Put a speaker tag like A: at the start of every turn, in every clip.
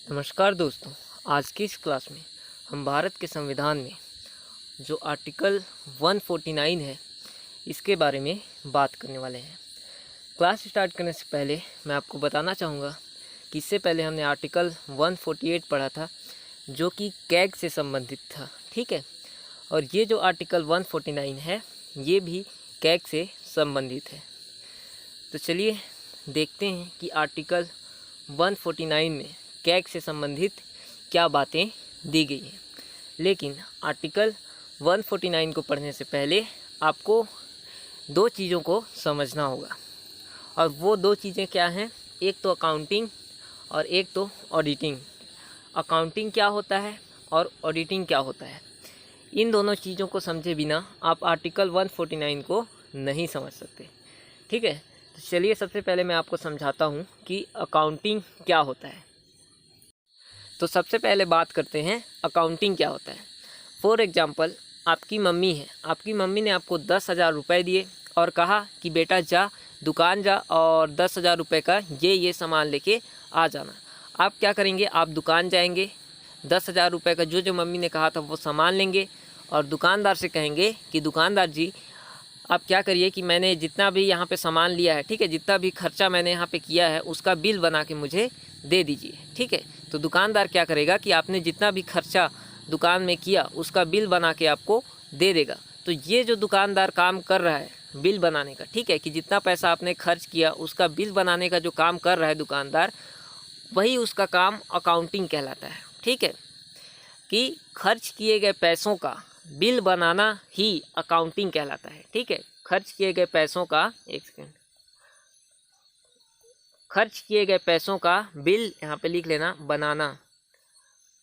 A: नमस्कार दोस्तों। आज की इस क्लास में हम भारत के संविधान में जो आर्टिकल 149 है इसके बारे में बात करने वाले हैं। क्लास स्टार्ट करने से पहले मैं आपको बताना चाहूँगा कि इससे पहले हमने आर्टिकल 148 पढ़ा था जो कि कैग से संबंधित था, ठीक है। और ये जो आर्टिकल 149 है ये भी कैग से संबंधित है। तो चलिए देखते हैं कि आर्टिकल 149 में कैग से संबंधित क्या बातें दी गई हैं। लेकिन आर्टिकल 149 को पढ़ने से पहले आपको दो चीज़ों को समझना होगा, और वो दो चीज़ें क्या हैं? एक तो अकाउंटिंग और एक तो ऑडिटिंग। अकाउंटिंग क्या होता है और ऑडिटिंग क्या होता है, इन दोनों चीज़ों को समझे बिना आप आर्टिकल 149 को नहीं समझ सकते, ठीक है। तो चलिए सबसे पहले मैं आपको समझाता हूँ कि अकाउंटिंग क्या होता है। तो सबसे पहले बात करते हैं अकाउंटिंग क्या होता है। फॉर एग्ज़ाम्पल, आपकी मम्मी है, आपकी मम्मी ने आपको 10,000 रुपये दिए और कहा कि बेटा जा दुकान जा और 10,000 रुपये का ये सामान लेके आ जाना। आप क्या करेंगे? आप दुकान जाएंगे, 10,000 रुपये का जो मम्मी ने कहा था वो सामान लेंगे और दुकानदार से कहेंगे कि दुकानदार जी आप क्या करिए कि मैंने जितना भी यहाँ पे सामान लिया है, ठीक है, जितना भी खर्चा मैंने यहाँ पे किया है उसका बिल बना के मुझे दे दीजिए, ठीक है। तो दुकानदार क्या करेगा कि आपने जितना भी खर्चा दुकान में किया उसका बिल बना के आपको दे देगा। तो ये जो दुकानदार काम कर रहा है बिल बनाने का, ठीक है, कि जितना पैसा आपने खर्च किया उसका बिल बनाने का जो काम कर रहा है दुकानदार, वही उसका काम अकाउंटिंग कहलाता है, ठीक है। कि खर्च किए गए पैसों का बिल बनाना ही अकाउंटिंग कहलाता है, ठीक है। खर्च किए गए पैसों का, एक सेकेंड, खर्च किए गए पैसों का बिल यहाँ पे लिख लेना, बनाना।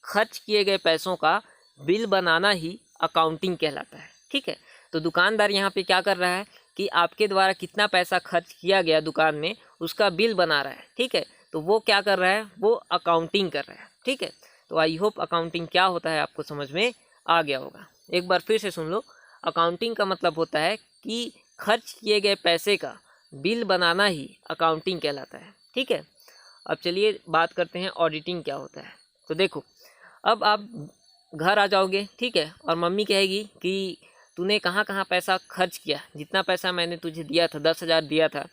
A: खर्च किए गए पैसों का बिल बनाना ही अकाउंटिंग कहलाता है, ठीक है। तो दुकानदार यहाँ पे क्या कर रहा है कि आपके द्वारा कितना पैसा खर्च किया गया दुकान में उसका बिल बना रहा है, ठीक है। तो वो क्या कर रहा है? वो अकाउंटिंग कर रहा है, ठीक है। तो आई होप अकाउंटिंग क्या होता है आपको समझ में आ गया होगा। एक बार फिर से सुन लो। अकाउंटिंग का मतलब होता है कि खर्च किए गए पैसे का बिल बनाना ही अकाउंटिंग कहलाता है, ठीक है। अब चलिए बात करते हैं ऑडिटिंग क्या होता है। तो देखो, अब आप घर आ जाओगे, ठीक है, और मम्मी कहेगी कि तूने कहाँ कहाँ पैसा खर्च किया, जितना पैसा मैंने तुझे दिया था 10,000 दिया था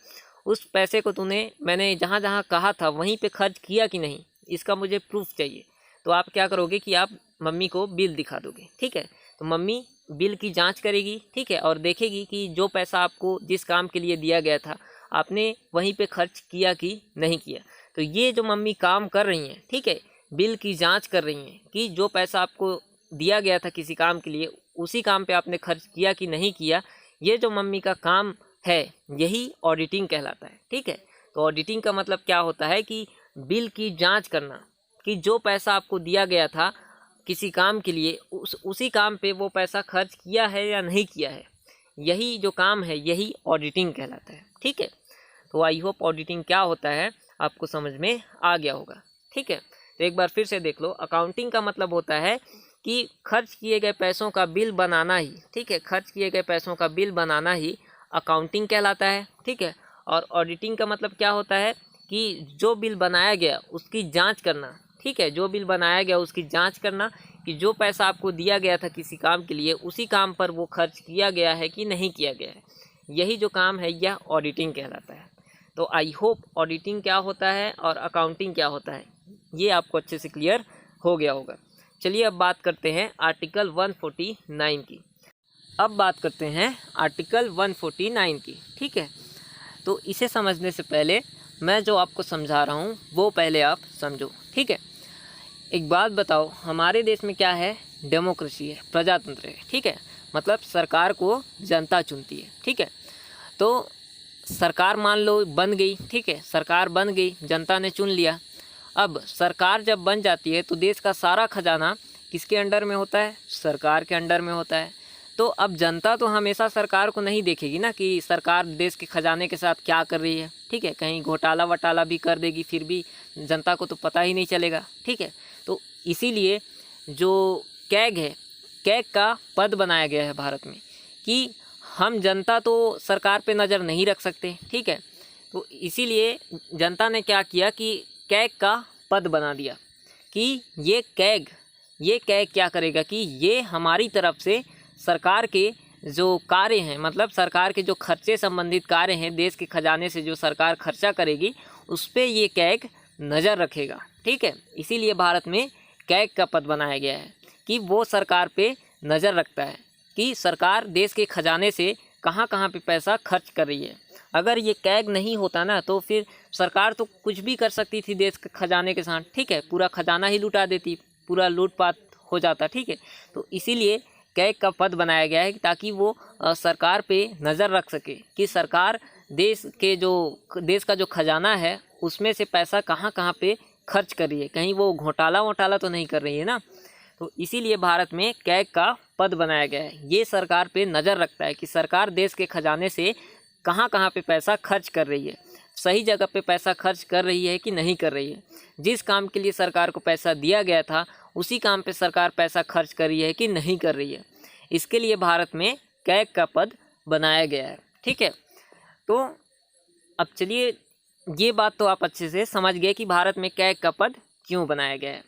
A: उस पैसे को मैंने जहाँ जहाँ कहा था वहीं पे खर्च किया कि नहीं, इसका मुझे प्रूफ चाहिए। तो आप क्या करोगे कि आप मम्मी को बिल दिखा दोगे, ठीक है। तो मम्मी बिल की जांच करेगी, ठीक है, और देखेगी कि जो पैसा आपको जिस काम के लिए दिया गया था आपने वहीं पे खर्च किया कि नहीं किया। तो ये जो मम्मी काम कर रही हैं, ठीक है, बिल की जांच कर रही हैं कि जो पैसा आपको दिया गया था किसी काम के लिए उसी काम पे आपने खर्च किया कि नहीं किया, ये जो मम्मी का काम है यही ऑडिटिंग कहलाता है, ठीक है। तो ऑडिटिंग का मतलब क्या होता है कि बिल की जांच करना कि जो पैसा आपको दिया गया था किसी काम के लिए उसी काम पे वो पैसा खर्च किया है या नहीं किया है, यही जो काम है यही ऑडिटिंग कहलाता है, ठीक है। तो आई होप ऑडिटिंग क्या होता है आपको समझ में आ गया होगा, ठीक है। तो एक बार फिर से देख लो। अकाउंटिंग का मतलब होता है कि खर्च किए गए पैसों का बिल बनाना ही, ठीक है, खर्च किए गए पैसों का बिल बनाना ही अकाउंटिंग कहलाता है, ठीक है। और ऑडिटिंग का मतलब क्या होता है कि जो बिल बनाया गया उसकी जांच करना, ठीक है, जो बिल बनाया गया उसकी जांच करना कि जो पैसा आपको दिया गया था किसी काम के लिए उसी काम पर वो खर्च किया गया है कि नहीं किया गया है, यही जो काम है यह ऑडिटिंग कहलाता है। तो आई होप ऑडिटिंग क्या होता है और अकाउंटिंग क्या होता है ये आपको अच्छे से क्लियर हो गया होगा। चलिए अब बात करते हैं आर्टिकल 149 की। अब बात करते हैं आर्टिकल 149 की, ठीक है। तो इसे समझने से पहले मैं जो आपको समझा रहा हूँ वो पहले आप समझो, ठीक है। एक बात बताओ, हमारे देश में क्या है? डेमोक्रेसी है, प्रजातंत्र है, ठीक है। मतलब सरकार को जनता चुनती है, ठीक है। तो सरकार मान लो बन गई, ठीक है, सरकार बन गई, जनता ने चुन लिया। अब सरकार जब बन जाती है तो देश का सारा खजाना किसके अंडर में होता है? सरकार के अंडर में होता है। तो अब जनता तो हमेशा सरकार को नहीं देखेगी ना कि सरकार देश के खजाने के साथ क्या कर रही है, ठीक है, कहीं घोटाला वटाला भी कर देगी फिर भी जनता को तो पता ही नहीं चलेगा, ठीक है। तो इसीलिए जो कैग है, कैग का पद बनाया गया है भारत में कि हम जनता तो सरकार पे नज़र नहीं रख सकते, ठीक है। तो इसीलिए जनता ने क्या किया कि कैग का पद बना दिया कि ये कैग क्या करेगा कि ये हमारी तरफ से सरकार के जो कार्य हैं, मतलब सरकार के जो खर्चे संबंधित कार्य हैं, देश के खजाने से जो सरकार खर्चा करेगी उस पर ये कैग नज़र रखेगा। ठीक है, इसीलिए भारत में कैग का पद बनाया गया है कि वो सरकार पे नज़र रखता है कि सरकार देश के खजाने से कहाँ कहाँ पे पैसा खर्च कर रही है। अगर ये कैग नहीं होता ना तो फिर सरकार तो कुछ भी कर सकती थी देश के खजाने के साथ। ठीक है, पूरा खजाना ही लुटा देती, पूरा लूटपाट हो जाता। ठीक है, तो इसीलिए कैग का पद बनाया गया है ताकि वो सरकार पे नज़र रख सके कि सरकार देश का जो खजाना है उसमें से पैसा कहाँ कहाँ पे खर्च कर रही है, कहीं वो घोटाला तो नहीं कर रही है ना। तो इसीलिए भारत में कैग का पद बनाया गया है। ये सरकार पे नज़र रखता है कि सरकार देश के खजाने से कहाँ कहाँ पे पैसा खर्च कर रही है, सही जगह पे पैसा खर्च कर रही है कि नहीं कर रही है। जिस काम के लिए सरकार को पैसा दिया गया था उसी काम पे सरकार पैसा खर्च कर रही है कि नहीं कर रही है। इसके लिए भारत में कैग का पद बनाया गया है। ठीक है, तो अब चलिए, ये बात तो आप अच्छे से समझ गए कि भारत में कैग का पद क्यों बनाया गया है।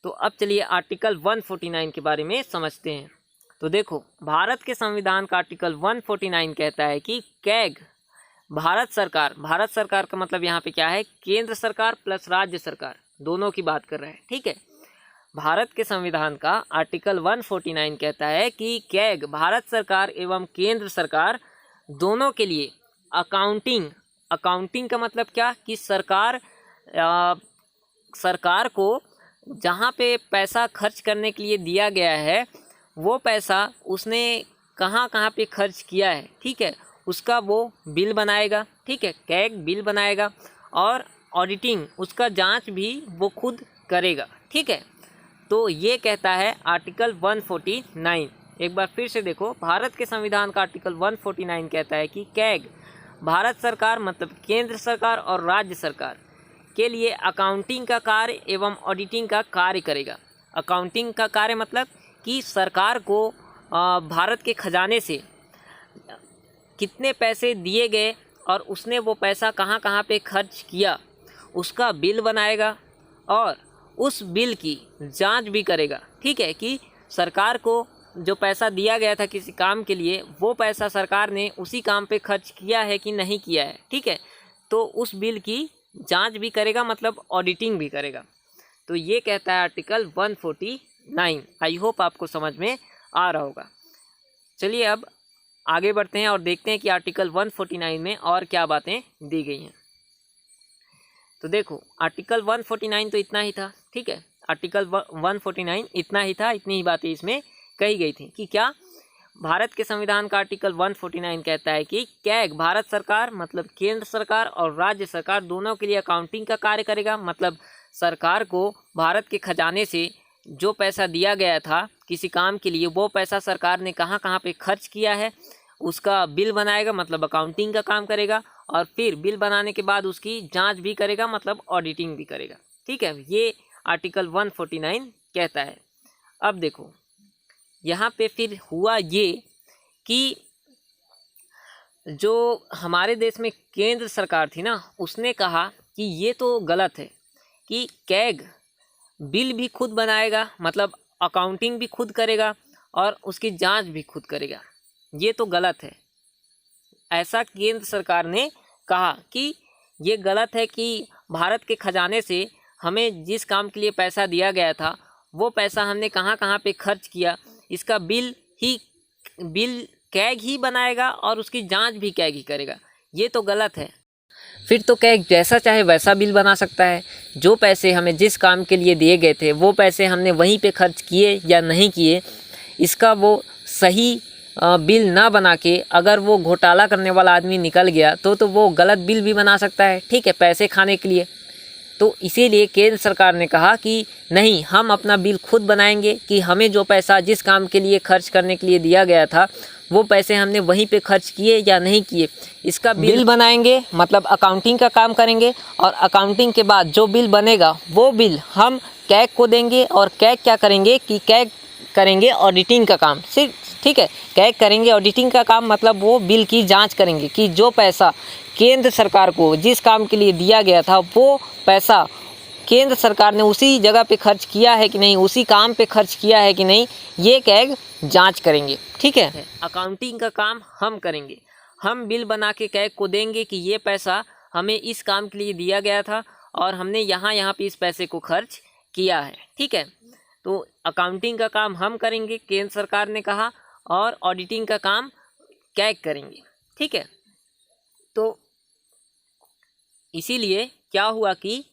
A: तो अब चलिए आर्टिकल 149 के बारे में समझते हैं। तो देखो, भारत के संविधान का आर्टिकल 149 कहता है कि कैग भारत सरकार का मतलब यहाँ पे क्या है, केंद्र सरकार प्लस राज्य सरकार दोनों की बात कर रहे हैं। ठीक है, भारत के संविधान का आर्टिकल 149 कहता है कि कैग भारत सरकार एवं केंद्र सरकार दोनों के लिए अकाउंटिंग का मतलब क्या कि सरकार को जहाँ पे पैसा खर्च करने के लिए दिया गया है वो पैसा उसने कहाँ कहाँ पे खर्च किया है, ठीक है, उसका वो बिल बनाएगा। ठीक है, कैग बिल बनाएगा और ऑडिटिंग, उसका जांच भी वो खुद करेगा। ठीक है, तो ये कहता है आर्टिकल 149। एक बार फिर से देखो, भारत के संविधान का आर्टिकल 149 कहता है कि कैग भारत सरकार मतलब केंद्र सरकार और राज्य सरकार के लिए अकाउंटिंग का कार्य एवं ऑडिटिंग का कार्य करेगा। अकाउंटिंग का कार्य मतलब कि सरकार को भारत के खजाने से कितने पैसे दिए गए और उसने वो पैसा कहाँ कहाँ पे खर्च किया उसका बिल बनाएगा और उस बिल की जांच भी करेगा। ठीक है, कि सरकार को जो पैसा दिया गया था किसी काम के लिए वो पैसा सरकार ने उसी काम पे खर्च किया है कि नहीं किया है। ठीक है, तो उस बिल की जांच भी करेगा, मतलब ऑडिटिंग भी करेगा। तो ये कहता है आर्टिकल 149। आई होप आपको समझ में आ रहा होगा। चलिए अब आगे बढ़ते हैं और देखते हैं कि आर्टिकल 149 में और क्या बातें दी गई हैं। तो देखो, आर्टिकल 149 तो इतना ही था। ठीक है, आर्टिकल 149 इतना ही था, इतनी ही बातें इसमें कही गई थी कि क्या भारत के संविधान का आर्टिकल 149 कहता है कि कैग भारत सरकार मतलब केंद्र सरकार और राज्य सरकार दोनों के लिए अकाउंटिंग का कार्य करेगा। मतलब सरकार को भारत के खजाने से जो पैसा दिया गया था किसी काम के लिए वो पैसा सरकार ने कहाँ कहाँ पे खर्च किया है उसका बिल बनाएगा, मतलब अकाउंटिंग का काम करेगा और फिर बिल बनाने के बाद उसकी जांच भी करेगा, मतलब ऑडिटिंग भी करेगा। ठीक है, ये आर्टिकल 149 कहता है। अब देखो यहाँ पे फिर हुआ ये कि जो हमारे देश में केंद्र सरकार थी ना उसने कहा कि ये तो गलत है कि कैग बिल भी खुद बनाएगा, मतलब अकाउंटिंग भी खुद करेगा और उसकी जांच भी खुद करेगा, ये तो गलत है। ऐसा केंद्र सरकार ने कहा कि ये गलत है कि भारत के खजाने से हमें जिस काम के लिए पैसा दिया गया था वो पैसा हमने कहाँ कहाँ पे खर्च किया इसका बिल कैग ही बनाएगा और उसकी जांच भी कैग ही करेगा, ये तो गलत है। फिर तो कैग जैसा चाहे वैसा बिल बना सकता है। जो पैसे हमें जिस काम के लिए दिए गए थे वो पैसे हमने वहीं पे खर्च किए या नहीं किए इसका वो सही बिल ना बना के अगर वो घोटाला करने वाला आदमी निकल गया तो वो गलत बिल भी बना सकता है। ठीक है, पैसे खाने के लिए। तो इसीलिए केंद्र सरकार ने कहा कि नहीं, हम अपना बिल खुद बनाएंगे कि हमें जो पैसा जिस काम के लिए खर्च करने के लिए दिया गया था वो पैसे हमने वहीं पे खर्च किए या नहीं किए इसका बिल बनाएंगे, मतलब अकाउंटिंग का काम करेंगे और अकाउंटिंग के बाद जो बिल बनेगा वो बिल हम कैग को देंगे और कैग क्या करेंगे कि कैग करेंगे ऑडिटिंग का काम सिर्फ। ठीक है, कैग करेंगे ऑडिटिंग का काम, मतलब वो बिल की जांच करेंगे कि जो पैसा केंद्र सरकार को जिस काम के लिए दिया गया था वो पैसा केंद्र सरकार ने उसी जगह पे खर्च किया है कि नहीं, उसी काम पे खर्च किया है कि नहीं, ये कैग जांच करेंगे। ठीक है, अकाउंटिंग का काम हम करेंगे, हम बिल बना के कैग को देंगे कि ये पैसा हमें इस काम के लिए दिया गया था और हमने यहाँ पे इस पैसे को खर्च किया है। ठीक है, तो अकाउंटिंग का काम हम करेंगे, केंद्र सरकार ने कहा, और ऑडिटिंग का काम कैग करेंगे। ठीक है, तो इसीलिए क्या हुआ कि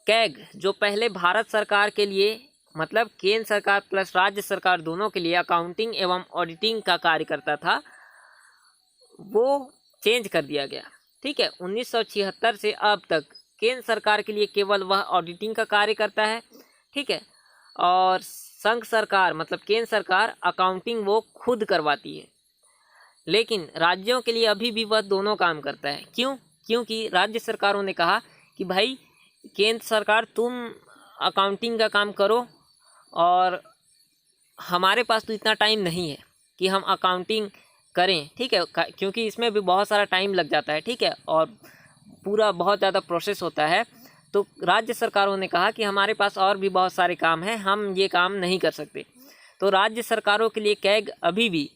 A: कैग जो पहले भारत सरकार के लिए, मतलब केंद्र सरकार प्लस राज्य सरकार दोनों के लिए अकाउंटिंग एवं ऑडिटिंग का कार्य करता था, वो चेंज कर दिया गया। ठीक है, 1976 से अब तक केंद्र सरकार के लिए केवल वह ऑडिटिंग का कार्य करता है। ठीक है, और संघ सरकार मतलब केंद्र सरकार अकाउंटिंग वो खुद करवाती है, लेकिन राज्यों के लिए अभी भी वह दोनों काम करता है। क्यों? क्योंकि राज्य सरकारों ने कहा कि भाई केंद्र सरकार तुम अकाउंटिंग का काम करो, और हमारे पास तो इतना टाइम नहीं है कि हम अकाउंटिंग करें। ठीक है, क्योंकि इसमें भी बहुत सारा टाइम लग जाता है। ठीक है, और पूरा बहुत ज़्यादा प्रोसेस होता है। तो राज्य सरकारों ने कहा कि हमारे पास और भी बहुत सारे काम हैं, हम ये काम नहीं कर सकते। तो राज्य सरकारों के लिए कैग अभी भी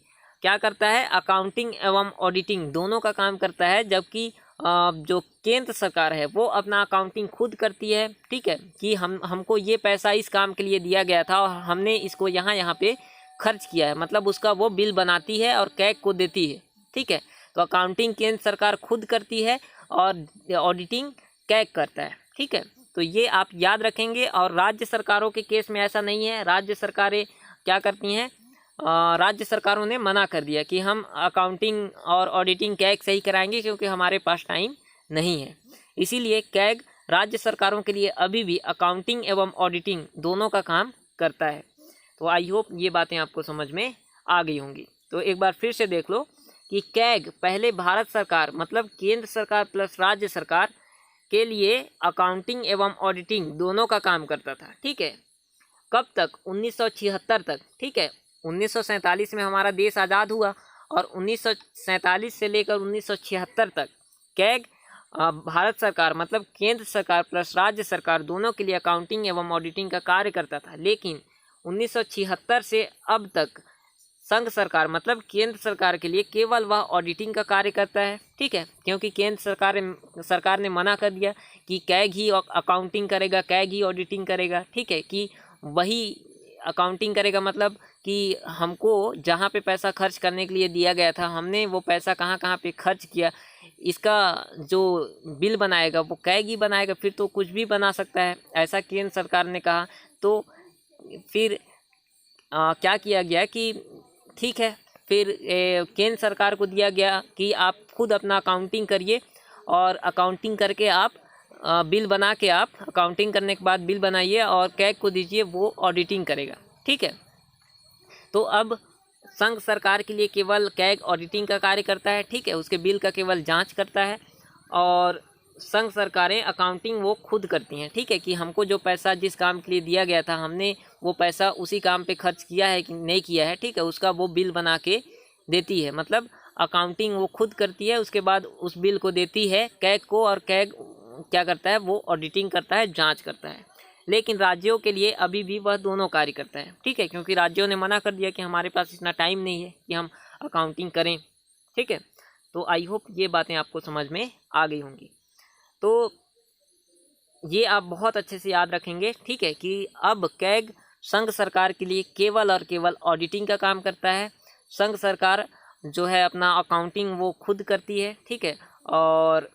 A: क्या करता है, अकाउंटिंग एवं ऑडिटिंग दोनों का काम करता है, जबकि जो केंद्र सरकार है वो अपना अकाउंटिंग खुद करती है। ठीक है, कि हमको ये पैसा इस काम के लिए दिया गया था और हमने इसको यहाँ पे खर्च किया है, मतलब उसका वो बिल बनाती है और कैग को देती है। ठीक है, तो अकाउंटिंग केंद्र सरकार खुद करती है और ऑडिटिंग कैग करता है। ठीक है, तो ये आप याद रखेंगे। और राज्य सरकारों के केस में ऐसा नहीं है, राज्य सरकारें क्या करती हैं, राज्य सरकारों ने मना कर दिया कि हम अकाउंटिंग और ऑडिटिंग कैग से ही कराएंगे क्योंकि हमारे पास टाइम नहीं है। इसीलिए कैग राज्य सरकारों के लिए अभी भी अकाउंटिंग एवं ऑडिटिंग दोनों का काम करता है। तो आई होप ये बातें आपको समझ में आ गई होंगी। तो एक बार फिर से देख लो कि कैग पहले भारत सरकार मतलब केंद्र सरकार प्लस राज्य सरकार के लिए अकाउंटिंग एवं ऑडिटिंग दोनों का काम करता था। ठीक है, कब तक? 1976 तक। ठीक है, 1947 में हमारा देश आज़ाद हुआ और 1947 से लेकर 1976 तक कैग भारत सरकार मतलब केंद्र सरकार प्लस राज्य सरकार दोनों के लिए अकाउंटिंग एवं ऑडिटिंग का कार्य करता था। लेकिन 1976 से अब तक संघ सरकार मतलब केंद्र सरकार के लिए केवल वह ऑडिटिंग का कार्य करता है। ठीक है, क्योंकि केंद्र सरकार ने मना कर दिया कि कैग ही अकाउंटिंग करेगा, कैग ही ऑडिटिंग करेगा। ठीक है, कि वही अकाउंटिंग करेगा, मतलब कि हमको जहाँ पे पैसा खर्च करने के लिए दिया गया था हमने वो पैसा कहाँ कहाँ पे खर्च किया, इसका जो बिल बनाएगा वो कैग ही बनाएगा, फिर तो कुछ भी बना सकता है, ऐसा केंद्र सरकार ने कहा। तो फिर क्या किया गया कि ठीक है, फिर केंद्र सरकार को दिया गया कि आप खुद अपना अकाउंटिंग करिए और अकाउंटिंग करके आप बिल बना के आप अकाउंटिंग करने के बाद बिल बनाइए और कैग को दीजिए, वो ऑडिटिंग करेगा। ठीक है, तो अब संघ सरकार के लिए केवल कैग ऑडिटिंग का कार्य करता है। ठीक है, उसके बिल का केवल जांच करता है और संघ सरकारें अकाउंटिंग वो खुद करती हैं। ठीक है, कि हमको जो पैसा जिस काम के लिए दिया गया था हमने वो पैसा उसी काम पे खर्च किया है कि नहीं किया है। ठीक है, उसका वो बिल बना के देती है, मतलब अकाउंटिंग वो खुद करती है, उसके बाद उस बिल को देती है कैग को और कैग क्या करता है, वो ऑडिटिंग करता है, जांच करता है। लेकिन राज्यों के लिए अभी भी वह दोनों कार्य करता है। ठीक है, क्योंकि राज्यों ने मना कर दिया कि हमारे पास इतना टाइम नहीं है कि हम अकाउंटिंग करें। ठीक है, तो आई होप ये बातें आपको समझ में आ गई होंगी। तो ये आप बहुत अच्छे से याद रखेंगे। ठीक है, कि अब कैग संघ सरकार के लिए केवल और केवल ऑडिटिंग का काम करता है। संघ सरकार जो है अपना अकाउंटिंग वो खुद करती है। ठीक है, और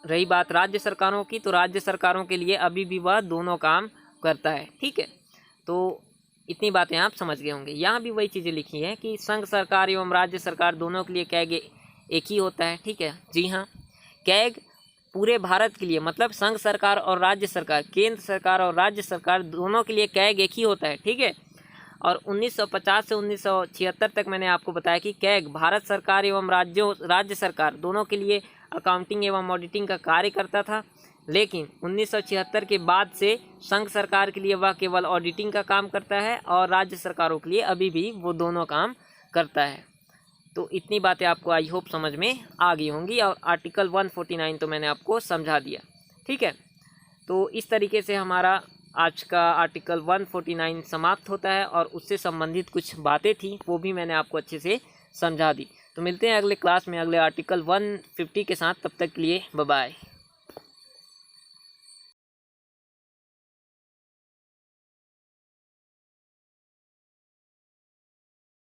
A: रही बात राज्य सरकारों की, तो राज्य सरकारों के लिए अभी भी वह दोनों काम करता है। ठीक है, तो इतनी बातें आप समझ गए होंगे। यहाँ भी वही चीज़ें लिखी हैं कि संघ सरकार एवं राज्य सरकार दोनों के लिए कैग एक ही होता है। ठीक है, जी हाँ, कैग पूरे भारत के लिए मतलब संघ सरकार और राज्य सरकार, केंद्र सरकार और राज्य सरकार दोनों के लिए कैग एक ही होता है। ठीक है, और 1950 से 1976 तक मैंने आपको बताया कि कैग भारत सरकार एवं राज्य सरकार दोनों के लिए अकाउंटिंग एवं ऑडिटिंग का कार्य करता था। लेकिन 1976 के बाद से संघ सरकार के लिए वह केवल ऑडिटिंग का काम करता है और राज्य सरकारों के लिए अभी भी वो दोनों काम करता है। तो इतनी बातें आपको आई होप समझ में आ गई होंगी और आर्टिकल 149 तो मैंने आपको समझा दिया। ठीक है, तो इस तरीके से हमारा आज का आर्टिकल 149 समाप्त होता है और उससे संबंधित कुछ बातें थी वो भी मैंने आपको अच्छे से समझा दी। तो मिलते हैं अगले क्लास में अगले आर्टिकल 150 के साथ। तब तक के लिए बाय बाय।